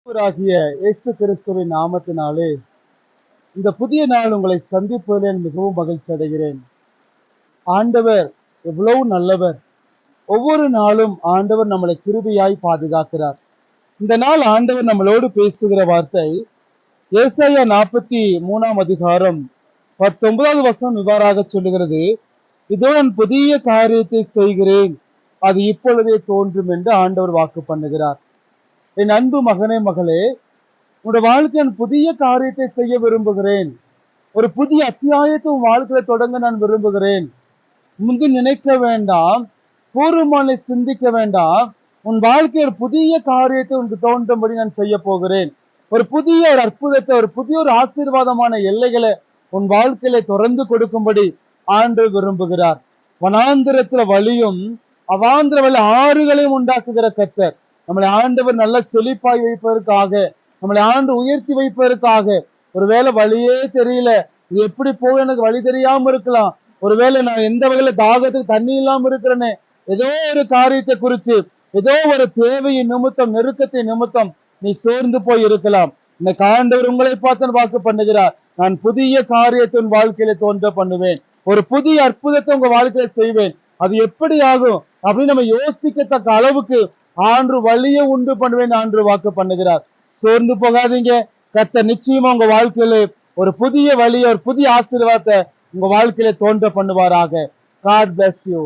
ஆண்டவராகிய இயேசு கிறிஸ்துவின் நாமத்தினாலே இந்த புதிய நாள் உங்களை சந்திப்பதில் மிகவும் மகிழ்ச்சி அடைகிறேன். ஆண்டவர் எவ்வளவு நல்லவர். ஒவ்வொரு நாளும் ஆண்டவர் நம்மளை கிருபையாய் பாதுகாக்கிறார். இந்த நாள் ஆண்டவர் நம்மளோடு பேசுகிற வார்த்தை ஏசாயா 43 அதிகாரம் 19வது வசனம் இவ்வாறாக சொல்லுகிறது, இதோ நான் புதிய காரியத்தை செய்கிறேன், அது இப்பொழுதே தோன்றும் என்று ஆண்டவர் வாக்கு பண்ணுகிறார். என் அன்பு மகனே மகளே, உன்னோட வாழ்க்கையின் புதிய காரியத்தை செய்ய விரும்புகிறேன். ஒரு புதிய அத்தியாயத்தை உன் வாழ்க்கையில தொடங்க நான் விரும்புகிறேன். முந்தி நினைக்க வேண்டாம், பூர்வமானை சிந்திக்க வேண்டாம். உன் வாழ்க்கையில் புதிய காரியத்தை உனக்கு தோன்றும்படி நான் செய்ய போகிறேன். ஒரு புதிய ஒரு அற்புதத்தை, ஒரு புதிய ஒரு ஆசீர்வாதமான எல்லைகளை உன் வாழ்க்கையில திறந்து கொடுக்கும்படி ஆண்டு விரும்புகிறார். வனாந்திரத்துல வழியும் அவாந்திர வழி ஆறுகளையும் உண்டாக்குகிற கர்த்தர். நம்மளை ஆண்டவர் நல்ல செழிப்பாய் வைப்பதற்காக, நம்மளை ஆண்டு உயர்த்தி வைப்பதற்காக. ஒருவேளை வழியே தெரியல, இது எப்படி போக எனக்கு வழி தெரியாம இருக்கலாம். ஒருவேளை நான் எந்த வகையில தாகத்துக்கு தண்ணி இல்லாம இருக்கிறேன்னு, ஏதோ ஒரு காரியத்தை குறித்து, ஏதோ ஒரு தேவையின் நிமித்தம், நெருக்கத்தின் நிமித்தம் நீ சோர்ந்து போய் இருக்கலாம். இந்த ஆண்டவர் உங்களை பார்த்து வாக்கு பண்ணுகிறார், நான் புதிய காரியத்தை உன் வாழ்க்கையில தோன்ற பண்ணுவேன். ஒரு புதிய அற்புதத்தை உங்க வாழ்க்கையில செய்வேன். அது எப்படி ஆகும் அப்படின்னு நம்ம யோசிக்கத்தக்க அளவுக்கு ஆண்டு வழியை உண்டு பண்ணுவேன் ஆண்டு வாக்கு பண்ணுகிறார். சோர்ந்து போகாதீங்க. கர்த்தர் நிச்சயமா உங்க வாழ்க்கையில ஒரு புதிய வழியை, ஒரு புதிய ஆசீர்வாதத்தை உங்க வாழ்க்கையில தோன்ற பண்ணுவாராக. God bless you.